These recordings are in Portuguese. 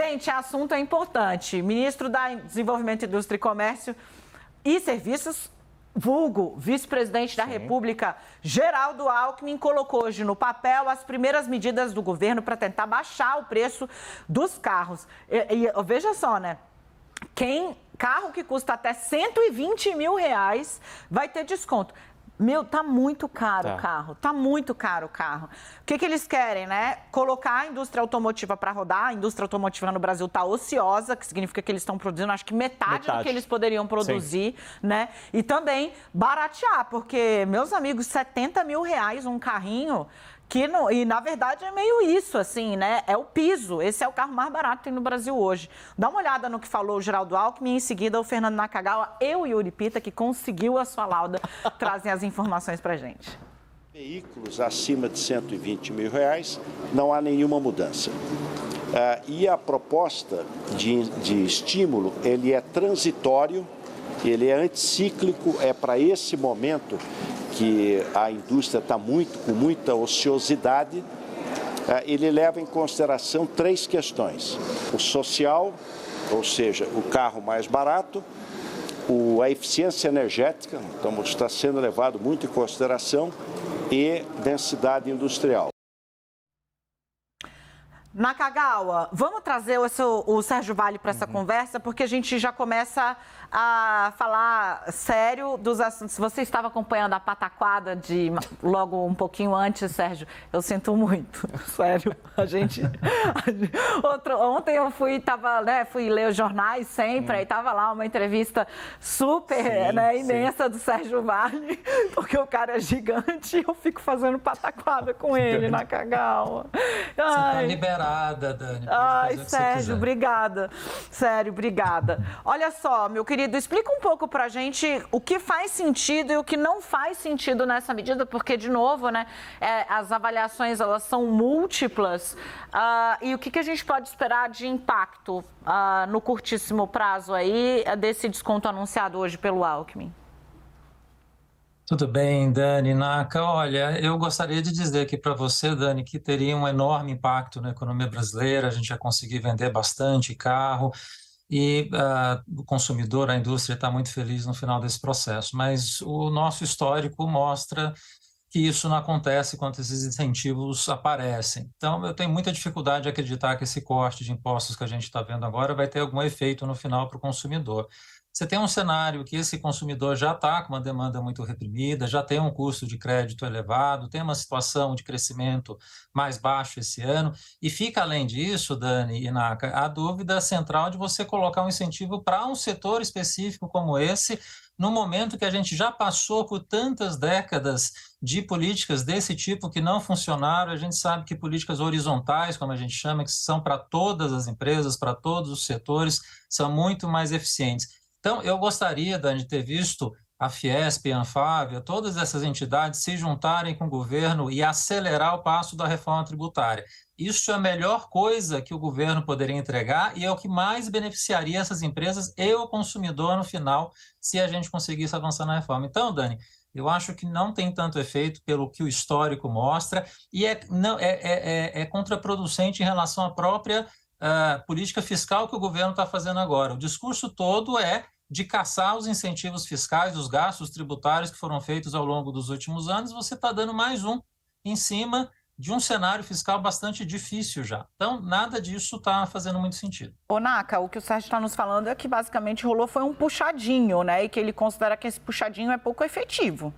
Gente, assunto é importante. Ministro da Desenvolvimento, Indústria e Comércio e Serviços, vulgo vice-presidente da República, Geraldo Alckmin, colocou hoje no papel as primeiras medidas do governo para tentar baixar o preço dos carros. E veja só, né? Carro que custa até R$120 mil vai ter desconto. Tá muito caro o carro, tá muito caro o carro. O que eles querem, né? Colocar a indústria automotiva para rodar. A indústria automotiva no Brasil tá ociosa, que significa que eles estão produzindo, acho que metade do que eles poderiam produzir, né? E também baratear, porque, meus amigos, R$70 mil um carrinho... E, na verdade, é meio isso, assim, né? É o piso. Esse é o carro mais barato que tem no Brasil hoje. Dá uma olhada no que falou o Geraldo Alckmin e, em seguida, o Fernando Nakagawa e o Yuri Pita, que conseguiu a sua lauda, trazem as informações pra gente. Veículos acima de R$120 mil, não há nenhuma mudança. E a proposta de estímulo, ele é transitório, ele é anticíclico, é para esse momento que a indústria está com muita ociosidade. Ele leva em consideração 3 questões: o social, ou seja, o carro mais barato, a eficiência energética, então está sendo levado muito em consideração, e densidade industrial. Nakagawa, vamos trazer o Sérgio Vale para essa conversa, porque a gente já começa a falar sério dos assuntos. Você estava acompanhando a pataquada logo um pouquinho antes, Sérgio? Eu sinto muito, sério. Ontem eu fui ler os jornais sempre, aí estava lá uma entrevista super imensa do Sérgio Vale, porque o cara é gigante e eu fico fazendo pataquada com ele, Nakagawa. Você está liberado. Dani. Ai, Sérgio, obrigada. Sério, obrigada. Olha só, meu querido, explica um pouco pra gente o que faz sentido e o que não faz sentido nessa medida, porque, de novo, né, as avaliações, elas são múltiplas. E o que a gente pode esperar de impacto no curtíssimo prazo aí desse desconto anunciado hoje pelo Alckmin? Tudo bem, Dani, Naka. Olha, eu gostaria de dizer aqui para você, Dani, que teria um enorme impacto na economia brasileira, a gente ia conseguir vender bastante carro e o consumidor, a indústria está muito feliz no final desse processo. Mas o nosso histórico mostra que isso não acontece quando esses incentivos aparecem. Então, eu tenho muita dificuldade de acreditar que esse corte de impostos que a gente está vendo agora vai ter algum efeito no final para o consumidor. Você tem um cenário que esse consumidor já está com uma demanda muito reprimida, já tem um custo de crédito elevado, tem uma situação de crescimento mais baixo esse ano, e fica, além disso, Dani e Naka, a dúvida central de você colocar um incentivo para um setor específico como esse, no momento que a gente já passou por tantas décadas de políticas desse tipo que não funcionaram. A gente sabe que políticas horizontais, como a gente chama, que são para todas as empresas, para todos os setores, são muito mais eficientes. Então, eu gostaria, Dani, de ter visto a Fiesp, a Anfávia, todas essas entidades se juntarem com o governo e acelerar o passo da reforma tributária. Isso é a melhor coisa que o governo poderia entregar e é o que mais beneficiaria essas empresas e o consumidor no final, se a gente conseguisse avançar na reforma. Então, Dani, eu acho que não tem tanto efeito pelo que o histórico mostra e é contraproducente em relação à própria política fiscal que o governo está fazendo agora. O discurso todo é de caçar os incentivos fiscais, os gastos tributários que foram feitos ao longo dos últimos anos. Você está dando mais um em cima de um cenário fiscal bastante difícil já. Então, nada disso está fazendo muito sentido. Ô, Naka, o que o Sérgio está nos falando é que basicamente rolou foi um puxadinho, né? E que ele considera que esse puxadinho é pouco efetivo.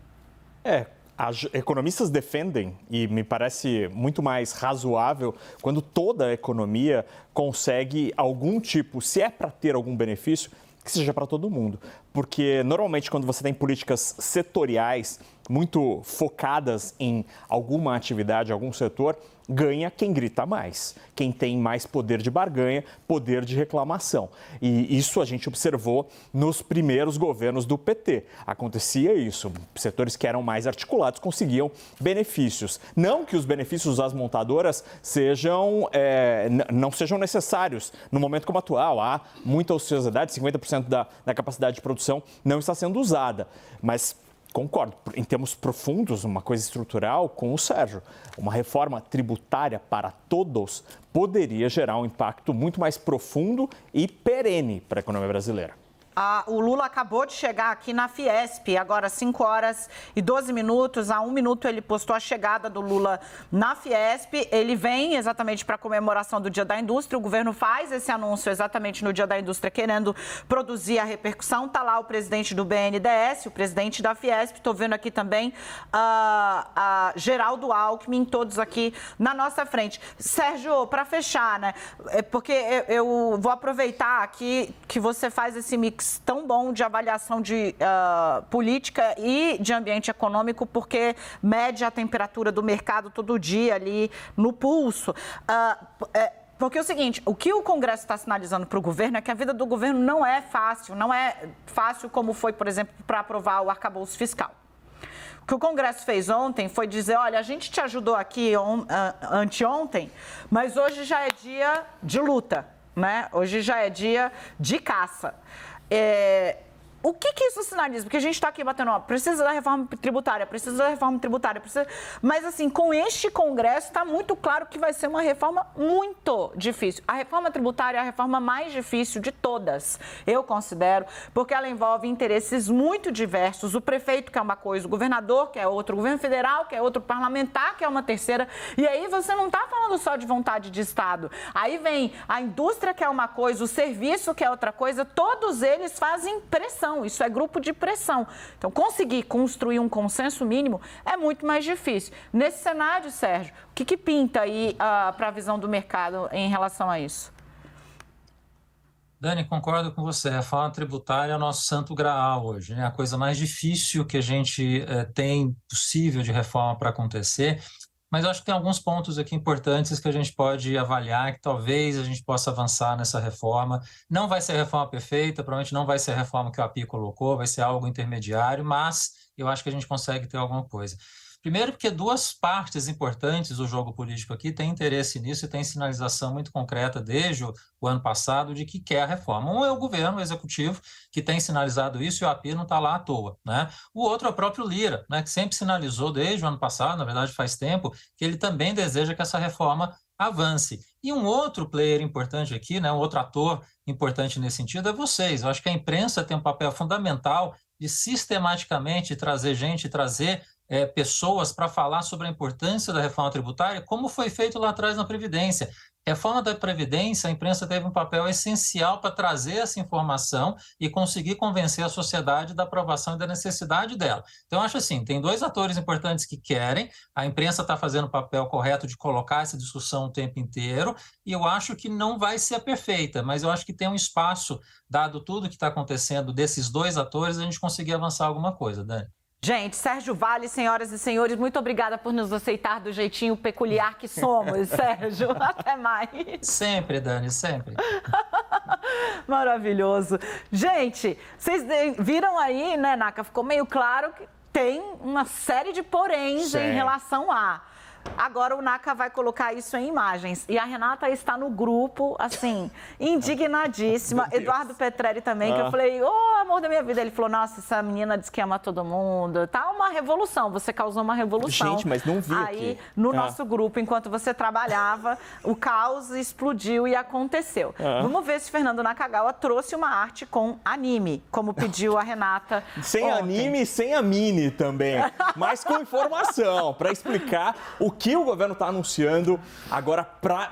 Economistas defendem, e me parece muito mais razoável, quando toda a economia consegue algum tipo, se é para ter algum benefício, que seja para todo mundo. Porque, normalmente, quando você tem políticas setoriais muito focadas em alguma atividade, algum setor, ganha quem grita mais, quem tem mais poder de barganha, poder de reclamação. E isso a gente observou nos primeiros governos do PT. Acontecia isso, setores que eram mais articulados conseguiam benefícios. Não que os benefícios das montadoras não sejam necessários no momento como atual. Há muita ociosidade, 50% da capacidade de produção não está sendo usada, mas concordo, em termos profundos, uma coisa estrutural com o Sérgio. Uma reforma tributária para todos poderia gerar um impacto muito mais profundo e perene para a economia brasileira. O Lula acabou de chegar aqui na Fiesp, agora 5 horas e 12 minutos. Há 1 minuto ele postou a chegada do Lula na Fiesp. Ele vem exatamente para a comemoração do Dia da Indústria. O governo faz esse anúncio exatamente no Dia da Indústria, querendo produzir a repercussão. Está lá o presidente do BNDES, o presidente da Fiesp. Estou vendo aqui também a Geraldo Alckmin, todos aqui na nossa frente. Sérgio, para fechar, né? Porque eu vou aproveitar aqui que você faz esse mix tão bom de avaliação de política e de ambiente econômico, porque mede a temperatura do mercado todo dia ali no pulso. Porque é o seguinte, o que o Congresso está sinalizando para o governo é que a vida do governo não é fácil como foi, por exemplo, para aprovar o arcabouço fiscal. O que o Congresso fez ontem foi dizer, olha, a gente te ajudou aqui anteontem, mas hoje já é dia de luta, né? Hoje já é dia de caça. O que isso sinaliza? Porque a gente está aqui batendo, precisa da reforma tributária, mas assim, com este Congresso está muito claro que vai ser uma reforma muito difícil. A reforma tributária é a reforma mais difícil de todas, eu considero, porque ela envolve interesses muito diversos, o prefeito quer uma coisa, o governador quer outra, o governo federal quer outro, o parlamentar quer uma terceira, e aí você não está falando só de vontade de Estado, aí vem a indústria quer uma coisa, o serviço quer outra coisa, todos eles fazem pressão. Isso é grupo de pressão. Então, conseguir construir um consenso mínimo é muito mais difícil. Nesse cenário, Sérgio, o que pinta aí para a visão do mercado em relação a isso? Dani, concordo com você. A reforma tributária é o nosso santo graal hoje, né? A coisa mais difícil que a gente tem possível de reforma para acontecer. Mas eu acho que tem alguns pontos aqui importantes que a gente pode avaliar, que talvez a gente possa avançar nessa reforma. Não vai ser a reforma perfeita, provavelmente não vai ser a reforma que o API colocou, vai ser algo intermediário, mas eu acho que a gente consegue ter alguma coisa. Primeiro porque duas partes importantes do jogo político aqui têm interesse nisso e têm sinalização muito concreta desde o ano passado de que quer a reforma. Um é o governo, o executivo, que tem sinalizado isso e o API não está lá à toa, né? O outro é o próprio Lira, né, que sempre sinalizou desde o ano passado, na verdade faz tempo, que ele também deseja que essa reforma avance. E um outro player importante aqui, né, um outro ator importante nesse sentido é vocês. Eu acho que a imprensa tem um papel fundamental de sistematicamente trazer pessoas para falar sobre a importância da reforma tributária, como foi feito lá atrás na Previdência. Reforma da Previdência, a imprensa teve um papel essencial para trazer essa informação e conseguir convencer a sociedade da aprovação e da necessidade dela. Então, acho assim, tem dois atores importantes que querem, a imprensa está fazendo o papel correto de colocar essa discussão o tempo inteiro, e eu acho que não vai ser perfeita, mas eu acho que tem um espaço, dado tudo que está acontecendo desses dois atores, a gente conseguir avançar alguma coisa, Dani. Gente, Sérgio Vale, senhoras e senhores, muito obrigada por nos aceitar do jeitinho peculiar que somos, Sérgio. Até mais. Sempre, Dani, sempre. Maravilhoso. Gente, vocês viram aí, né, Naka? Ficou meio claro que tem uma série de poréns em relação a... Agora o Naka vai colocar isso em imagens. E a Renata está no grupo, assim, indignadíssima. Eduardo Petrelli também, que eu falei, amor da minha vida. Ele falou, nossa, essa menina diz que ama todo mundo. Tá uma revolução, você causou uma revolução. Gente, mas não vi aí, aqui. No nosso grupo, enquanto você trabalhava, o caos explodiu e aconteceu. Vamos ver se Fernando Nakagawa trouxe uma arte com anime, como pediu a Renata Sem ontem. anime e sem a mini também, mas com informação, para explicar o que o governo está anunciando agora,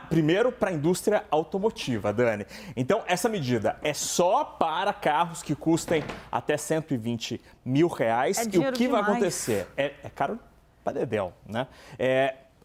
primeiro para a indústria automotiva, Dani. Então, essa medida é só para carros que custem até R$120 mil. E o que vai acontecer? É caro para dedéu, né?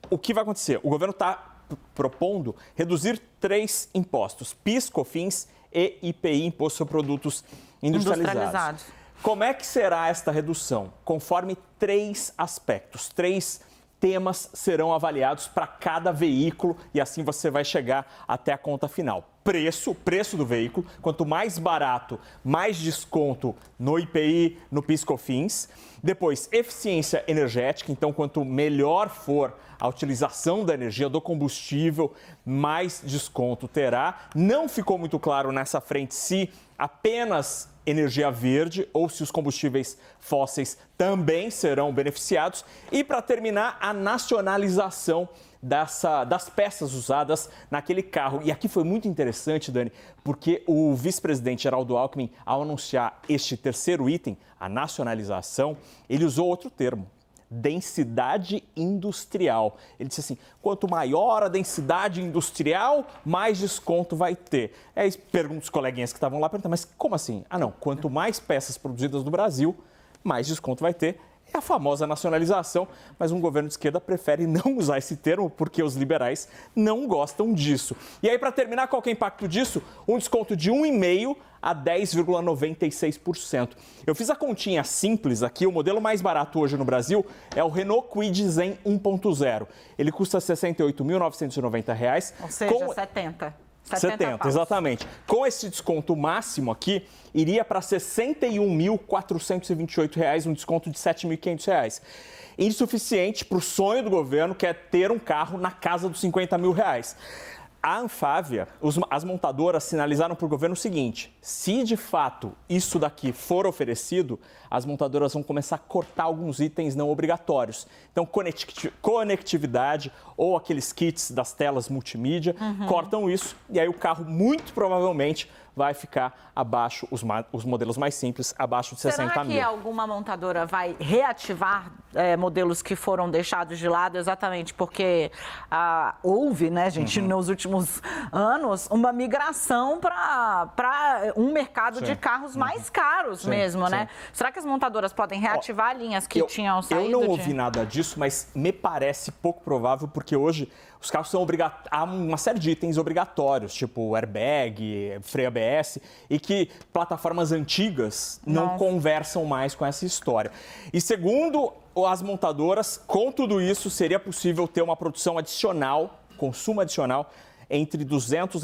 O que vai acontecer? O governo está propondo reduzir 3 impostos: PIS, COFINS e IPI, Imposto sobre Produtos Industrializados. Como é que será esta redução? Conforme 3 aspectos, 3 temas serão avaliados para cada veículo e assim você vai chegar até a conta final. Preço do veículo, quanto mais barato, mais desconto no IPI, no PIS/COFINS. Depois, eficiência energética, então quanto melhor for a utilização da energia, do combustível, mais desconto terá. Não ficou muito claro nessa frente se apenas energia verde ou se os combustíveis fósseis também serão beneficiados. E, para terminar, a nacionalização das peças usadas naquele carro. E aqui foi muito interessante, Dani, porque o vice-presidente Geraldo Alckmin, ao anunciar este terceiro item, a nacionalização, ele usou outro termo: densidade industrial. Ele disse assim: quanto maior a densidade industrial, mais desconto vai ter. Aí pergunto os coleguinhas que estavam lá, perguntam: mas como assim? Ah, não, quanto mais peças produzidas no Brasil, mais desconto vai ter. É a famosa nacionalização, mas um governo de esquerda prefere não usar esse termo porque os liberais não gostam disso. E aí, para terminar, qual que é o impacto disso? Um desconto de 1,5% a 10,96%. Eu fiz a continha simples aqui. O modelo mais barato hoje no Brasil é o Renault Kwid Zen 1.0. Ele custa R$ 68.990. Ou seja, 70, exatamente. Com esse desconto máximo aqui, iria para R$ 61.428, um desconto de R$ 7.500. Insuficiente para o sonho do governo, que é ter um carro na casa dos R$ 50 mil. A Anfávia, as montadoras sinalizaram para o governo o seguinte: se de fato isso daqui for oferecido, as montadoras vão começar a cortar alguns itens não obrigatórios. Então, conectividade ou aqueles kits das telas multimídia, cortam isso e aí o carro muito provavelmente vai ficar abaixo, os modelos mais simples, abaixo de 60 mil. Será que alguma montadora vai reativar modelos que foram deixados de lado exatamente porque houve, né, gente, nos últimos anos, uma migração para um mercado de carros mais caros mesmo, né? Será que as montadoras podem reativar linhas que tinham saído? Eu não ouvi nada disso, mas me parece pouco provável, porque hoje os carros são há uma série de itens obrigatórios, tipo airbag, freio ABS, e que plataformas antigas não conversam mais com essa história. E segundo as montadoras, com tudo isso, seria possível ter uma produção adicional, consumo adicional, entre 200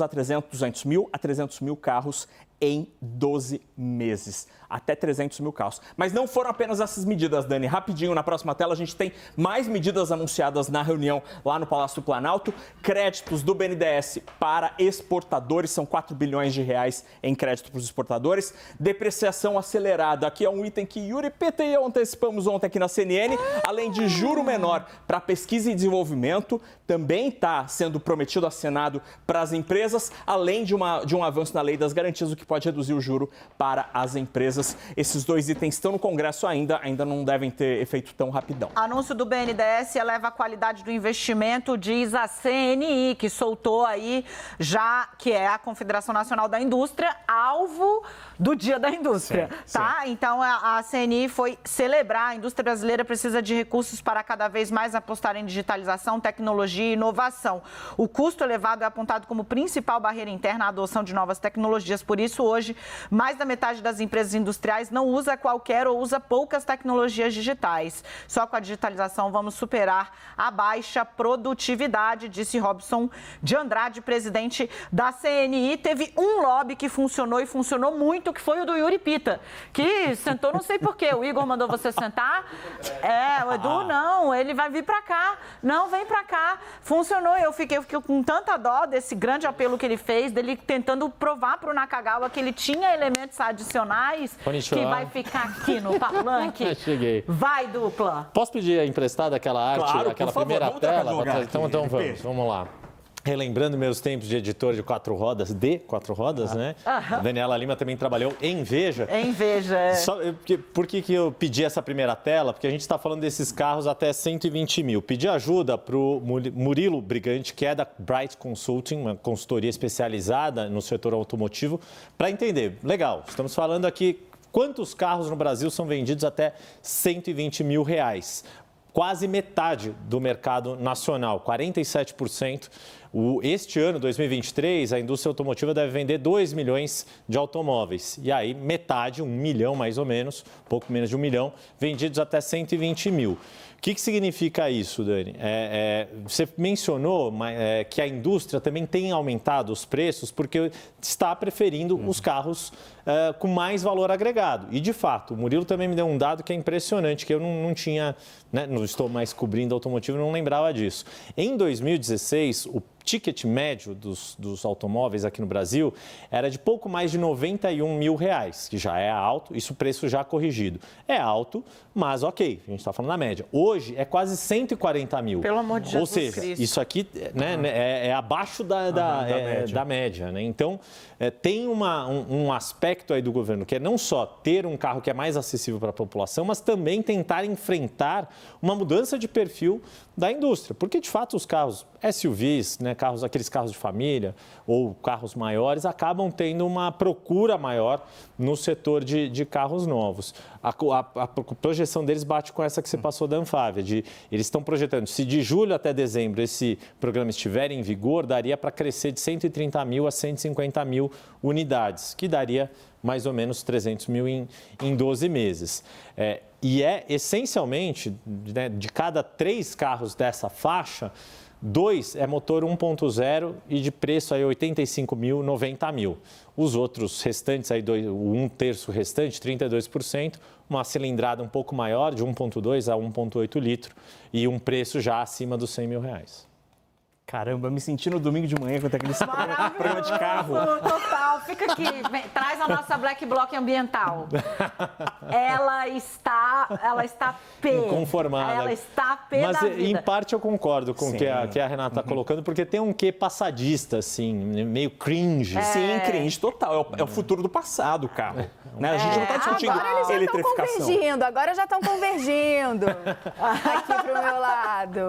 mil a 300 mil carros em 12 meses. Até 300 mil carros. Mas não foram apenas essas medidas, Dani. Rapidinho, na próxima tela, a gente tem mais medidas anunciadas na reunião lá no Palácio do Planalto. Créditos do BNDES para exportadores, são 4 bilhões de reais em crédito para os exportadores. Depreciação acelerada, aqui é um item que Yuri Pita e eu antecipamos ontem aqui na CNN. Além de juro menor para pesquisa e desenvolvimento, também está sendo prometido, assinado para as empresas, além de um avanço na lei das garantias, o que pode reduzir o juro para as empresas. Esses dois itens estão no Congresso ainda não devem ter efeito tão rapidão. Anúncio do BNDES eleva a qualidade do investimento, diz a CNI, que soltou aí já, que é a Confederação Nacional da Indústria, alvo do Dia da Indústria, tá? Sim. Então, a CNI foi celebrar. A indústria brasileira precisa de recursos para cada vez mais apostar em digitalização, tecnologia e inovação. O custo elevado é apontado como principal barreira interna à adoção de novas tecnologias. Por isso, hoje, mais da metade das empresas industriais não usa qualquer ou usa poucas tecnologias digitais. Só com a digitalização vamos superar a baixa produtividade, disse Robson de Andrade, presidente da CNI. Teve um lobby que funcionou e funcionou muito, que foi o do Yuri Pita, que sentou, não sei porquê. O Igor mandou você sentar. O Edu, não, ele vai vir para cá. Não, vem para cá. Funcionou. Eu fiquei com tanta dó desse grande apelo que ele fez, dele tentando provar para o Nakagawa que ele tinha elementos adicionais que vai ficar aqui no palanque. Cheguei. Vai, dupla. Posso pedir emprestada aquela arte, claro, aquela por favor, primeira tela? Então Vamos lá. Relembrando meus tempos de editor de 4 rodas, né? Daniela Lima também trabalhou em Veja. Em Veja, é. Por que eu pedi essa primeira tela? Porque a gente está falando desses carros até 120 mil. Pedi ajuda para o Murilo Brigante, que é da Bright Consulting, uma consultoria especializada no setor automotivo, para entender. Legal, estamos falando aqui quantos carros no Brasil são vendidos até 120 mil reais. Quase metade do mercado nacional, 47%. Este ano, 2023, a indústria automotiva deve vender 2 milhões de automóveis. E aí, metade, 1 milhão mais ou menos, pouco menos de 1 milhão, vendidos até 120 mil. O que significa isso, Dani? Você mencionou que a indústria também tem aumentado os preços porque está preferindo os carros com mais valor agregado. E, de fato, o Murilo também me deu um dado que é impressionante, que eu não tinha, né, não estou mais cobrindo automotivo, não lembrava disso. Em 2016, o ticket médio dos automóveis aqui no Brasil era de pouco mais de 91 mil reais, que já é alto, isso preço já corrigido. É alto, mas ok, a gente está falando da média. Hoje é quase 140 mil. Pelo amor de Jesus. Ou seja, Cristo. isso aqui, né, é abaixo da média. Né? Então, tem um aspecto aí do governo que é não só ter um carro que é mais acessível para a população, mas também tentar enfrentar uma mudança de perfil da indústria. Porque, de fato, os carros SUVs, né, aqueles carros de família ou carros maiores, acabam tendo uma procura maior no setor de carros novos. A projeção deles bate com essa que você passou da Anfávia, eles estão projetando, se de julho até dezembro esse programa estiver em vigor, daria para crescer de 130 mil a 150 mil unidades, que daria mais ou menos 300 mil em 12 meses. E essencialmente, né, de cada 3 carros dessa faixa, 2 é motor 1.0 e de preço aí 85 mil, 90 mil. Os outros restantes, aí, o 1/3 restante, 32%, uma cilindrada um pouco maior, de 1.2 a 1.8 litro, e um preço já acima dos 100 mil reais. Caramba, me senti no domingo de manhã com aquele programa de carro. Total, fica aqui, traz a nossa Black Bloc ambiental. Ela está inconformada. Ela está pé Mas, da vida. em parte, eu concordo com o que a Renata está colocando, porque tem um quê passadista, assim, meio cringe. Sim, cringe total. É o futuro do passado, o carro. Né? A gente não está discutindo agora eletrificação. Agora já estão convergindo aqui pro meu lado.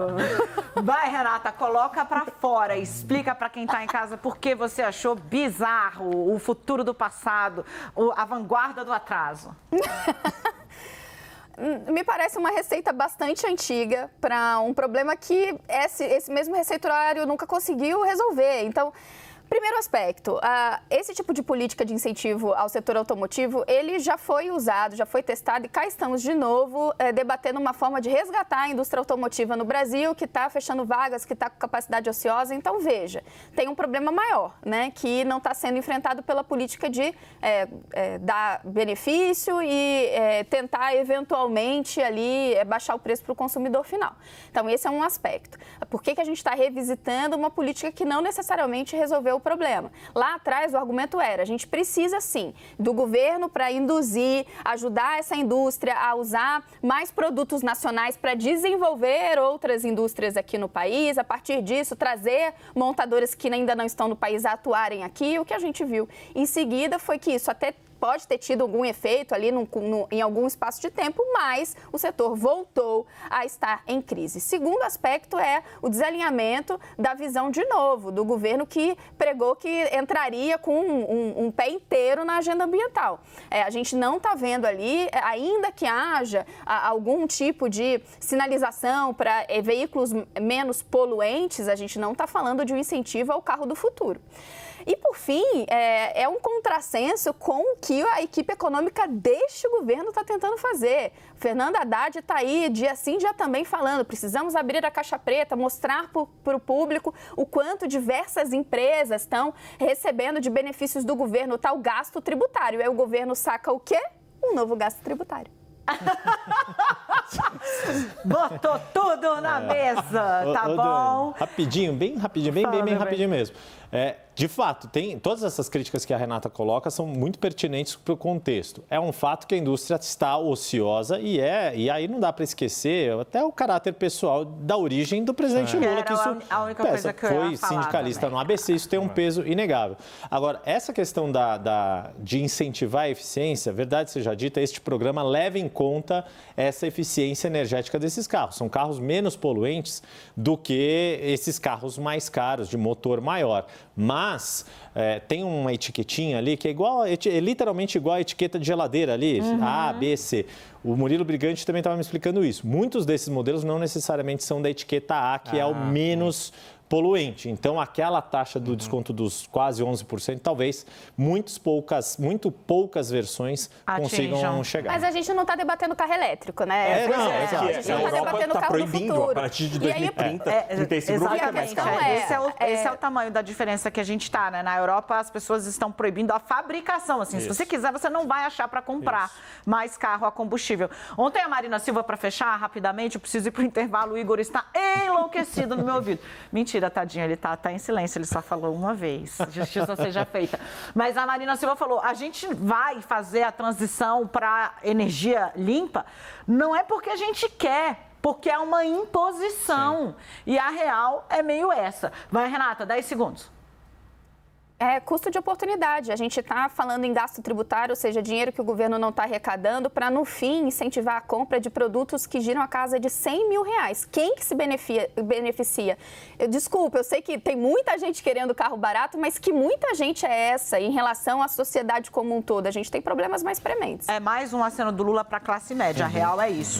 Vai, Renata, coloca pra fora, explica pra quem tá em casa por que você achou bizarro o futuro do passado, a vanguarda do atraso. Me parece uma receita bastante antiga para um problema que esse mesmo receituário nunca conseguiu resolver. Então, primeiro aspecto, esse tipo de política de incentivo ao setor automotivo, ele já foi usado, já foi testado e cá estamos de novo debatendo uma forma de resgatar a indústria automotiva no Brasil, que está fechando vagas, que está com capacidade ociosa. Então, veja, tem um problema maior, né, que não está sendo enfrentado pela política de dar benefício e tentar, eventualmente, ali baixar o preço para o consumidor final. Então, esse é um aspecto. Por que a gente está revisitando uma política que não necessariamente resolveu o problema? Lá atrás, o argumento era, a gente precisa, sim, do governo para induzir, ajudar essa indústria a usar mais produtos nacionais para desenvolver outras indústrias aqui no país, a partir disso, trazer montadoras que ainda não estão no país a atuarem aqui. O que a gente viu em seguida foi que isso até pode ter tido algum efeito ali em algum espaço de tempo, mas o setor voltou a estar em crise. Segundo aspecto é o desalinhamento da visão, de novo, do governo que pregou que entraria com um pé inteiro na agenda ambiental. A gente não está vendo ali, ainda que haja algum tipo de sinalização para veículos menos poluentes, a gente não está falando de um incentivo ao carro do futuro. E, por fim, é um contrassenso com o que a equipe econômica deste governo está tentando fazer. Fernando Haddad está aí, dia sim, dia também, falando, precisamos abrir a caixa preta, mostrar para o público o quanto diversas empresas estão recebendo de benefícios do governo, o tal gasto tributário. Aí o governo saca o quê? Um novo gasto tributário. Botou tudo na mesa, tá bom? Dani, rapidinho, bem rapidinho mesmo. De fato, todas essas críticas que a Renata coloca são muito pertinentes para o contexto. É um fato que a indústria está ociosa e aí não dá para esquecer até o caráter pessoal da origem do presidente Lula, que isso a única coisa que eu foi ia falar sindicalista também. no ABC, isso tem um peso inegável. Agora, essa questão de incentivar a eficiência, verdade seja dita, este programa leva em conta essa eficiência energética desses carros. São carros menos poluentes do que esses carros mais caros, de motor maior. Mas tem uma etiquetinha ali que é literalmente igual a etiqueta de geladeira ali, A, B, C. O Murilo Brigante também estava me explicando isso. Muitos desses modelos não necessariamente são da etiqueta A, que é o menos poluente. Então, aquela taxa do desconto dos quase 11%, talvez muito poucas versões consigam chegar. Mas a gente não está debatendo carro elétrico, né? A gente não está debatendo tá carro proibindo do futuro. a partir de 2030, 35 não vai ter mais carro. Esse é o tamanho da diferença que a gente está, né? Na Europa, as pessoas estão proibindo a fabricação. Assim, se você quiser, você não vai achar para comprar mais carro a combustível. Ontem a Marina Silva, para fechar rapidamente, eu preciso ir para o intervalo, o Igor está enlouquecido no meu ouvido. Mentira, tadinho, ele está em silêncio, ele só falou uma vez. Justiça seja feita. Mas a Marina Silva falou, a gente vai fazer a transição para energia limpa, não é porque a gente quer, porque é uma imposição. Sim. E a real é meio essa. Vai, Renata, 10 segundos. É custo de oportunidade. A gente está falando em gasto tributário, ou seja, dinheiro que o governo não está arrecadando para, no fim, incentivar a compra de produtos que giram a casa de R$100 mil. Quem que se beneficia? Desculpa, eu sei que tem muita gente querendo carro barato, mas que muita gente é essa em relação à sociedade como um todo? A gente tem problemas mais prementes. É mais um aceno do Lula para a classe média. A real é isso.